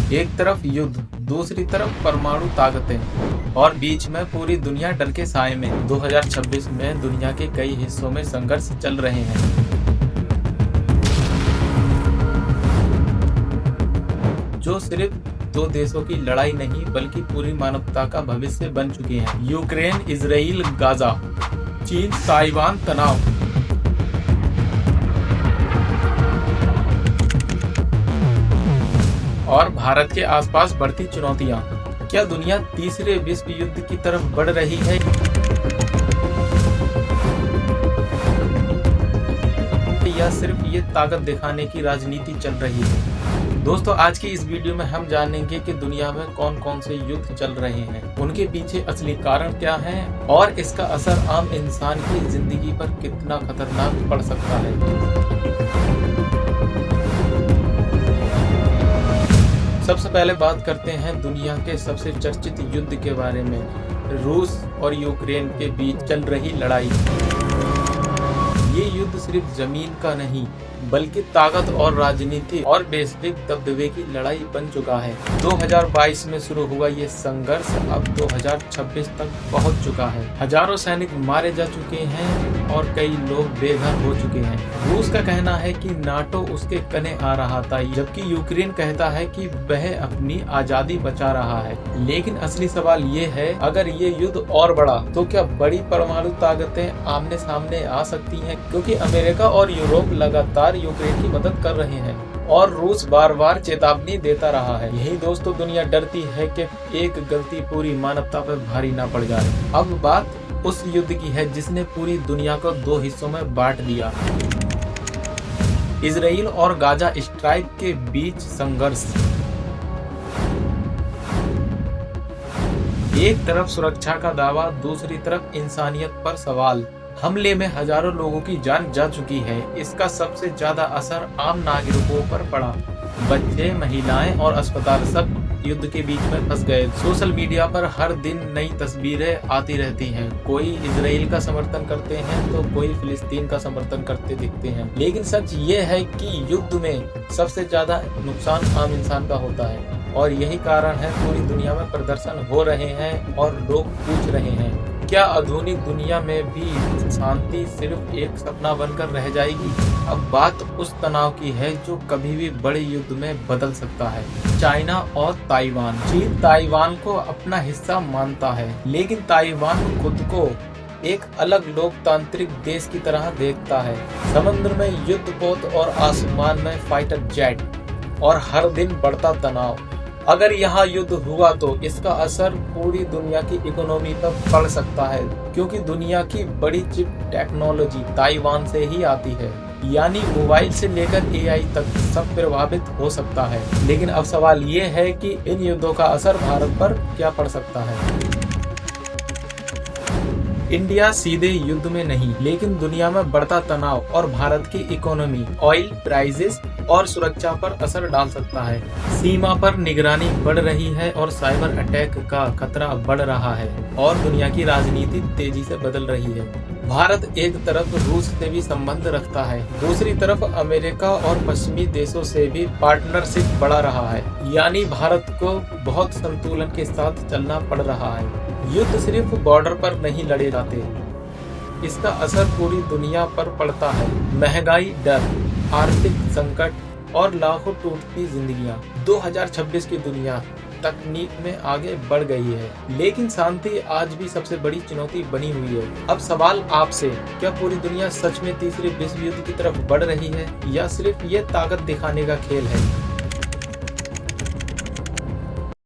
एक तरफ युद्ध, दूसरी तरफ परमाणु ताकतें और बीच में पूरी दुनिया डर के साए में। 2026 में दुनिया के कई हिस्सों में संघर्ष चल रहे हैं, जो सिर्फ दो देशों की लड़ाई नहीं बल्कि पूरी मानवता का भविष्य बन चुके हैं। यूक्रेन, इजराइल, गाजा, चीन, ताइवान तनाव, और भारत के आसपास बढ़ती चुनौतियां। क्या दुनिया तीसरे विश्व युद्ध की तरफ बढ़ रही है या सिर्फ ये ताकत दिखाने की राजनीति चल रही है? दोस्तों, आज की इस वीडियो में हम जानेंगे कि दुनिया में कौन कौन से युद्ध चल रहे हैं, उनके पीछे असली कारण क्या है और इसका असर आम इंसान की जिंदगी पर कितना खतरनाक पड़ सकता है। सबसे पहले बात करते हैं दुनिया के सबसे चर्चित युद्ध के बारे में, रूस और यूक्रेन के बीच चल रही लड़ाई। ये युद्ध सिर्फ जमीन का नहीं बल्कि ताकत और राजनीति और वैश्विक दबदबे की लड़ाई बन चुका है। 2022 में शुरू हुआ ये संघर्ष अब 2026 तक पहुंच चुका है। हजारों सैनिक मारे जा चुके हैं और कई लोग बेघर हो चुके हैं। रूस का कहना है कि नाटो उसके कने आ रहा था, जबकि यूक्रेन कहता है कि वह अपनी आजादी बचा रहा है। लेकिन असली सवाल ये है, अगर ये युद्ध और बढ़ा तो क्या बड़ी परमाणु ताकतें आमने सामने आ सकती हैं? क्योंकि अमेरिका और यूरोप लगातार यूक्रेन की मदद कर रहे हैं और रूस बार बार चेतावनी देता रहा है। यही दोस्तों दुनिया डरती है कि एक गलती पूरी मानवता पर भारी ना पड़ जाए। अब बात उस युद्ध की है जिसने पूरी दुनिया को दो हिस्सों में बांट दिया। इजराइल और गाजा स्ट्राइक के बीच संघर्ष। एक तरफ सुरक्षा का दावा, दूसरी तरफ इंसानियत पर सवाल। हमले में हजारों लोगों की जान जा चुकी है। इसका सबसे ज्यादा असर आम नागरिकों पर पड़ा। बच्चे, महिलाएं और अस्पताल सब युद्ध के बीच में फंस गए। सोशल मीडिया पर हर दिन नई तस्वीरें आती रहती हैं। कोई इजराइल का समर्थन करते हैं तो कोई फिलिस्तीन का समर्थन करते दिखते हैं। लेकिन सच ये है कि युद्ध में सबसे ज्यादा नुकसान आम इंसान का होता है और यही कारण है पूरी दुनिया में प्रदर्शन हो रहे हैं और लोग पूछ रहे हैं, क्या आधुनिक दुनिया में भी शांति सिर्फ एक सपना बनकर रह जाएगी? अब बात उस तनाव की है जो कभी भी बड़े युद्ध में बदल सकता है। चाइना और ताइवान। चीन ताइवान को अपना हिस्सा मानता है, लेकिन ताइवान खुद को एक अलग लोकतांत्रिक देश की तरह देखता है। समुद्र में युद्धपोत और आसमान में फाइटर जेट और हर दिन बढ़ता तनाव। अगर यहाँ युद्ध हुआ तो इसका असर पूरी दुनिया की इकोनॉमी पर पड़ सकता है, क्योंकि दुनिया की बड़ी चिप टेक्नोलॉजी ताइवान से ही आती है। यानी मोबाइल से लेकर एआई तक सब प्रभावित हो सकता है। लेकिन अब सवाल ये है कि इन युद्धों का असर भारत पर क्या पड़ सकता है। इंडिया सीधे युद्ध में नहीं, लेकिन दुनिया में बढ़ता तनाव और भारत की इकोनॉमी, ऑयल प्राइसेस और सुरक्षा पर असर डाल सकता है। सीमा पर निगरानी बढ़ रही है और साइबर अटैक का खतरा बढ़ रहा है और दुनिया की राजनीति तेजी से बदल रही है। भारत एक तरफ रूस से भी संबंध रखता है, दूसरी तरफ अमेरिका और पश्चिमी देशों से भी पार्टनरशिप बढ़ा रहा है। यानी भारत को बहुत संतुलन के साथ चलना पड़ रहा है। युद्ध सिर्फ बॉर्डर पर नहीं लड़े जाते, इसका असर पूरी दुनिया पर पड़ता है। महंगाई, डर, आर्थिक संकट और लाखों टूटती जिंदगियां। 2026 की दुनिया तकनीक में आगे बढ़ गई है, लेकिन शांति आज भी सबसे बड़ी चुनौती बनी हुई है। अब सवाल आपसे, क्या पूरी दुनिया सच में तीसरे विश्व युद्ध की तरफ बढ़ रही है या सिर्फ ये ताकत दिखाने का खेल है?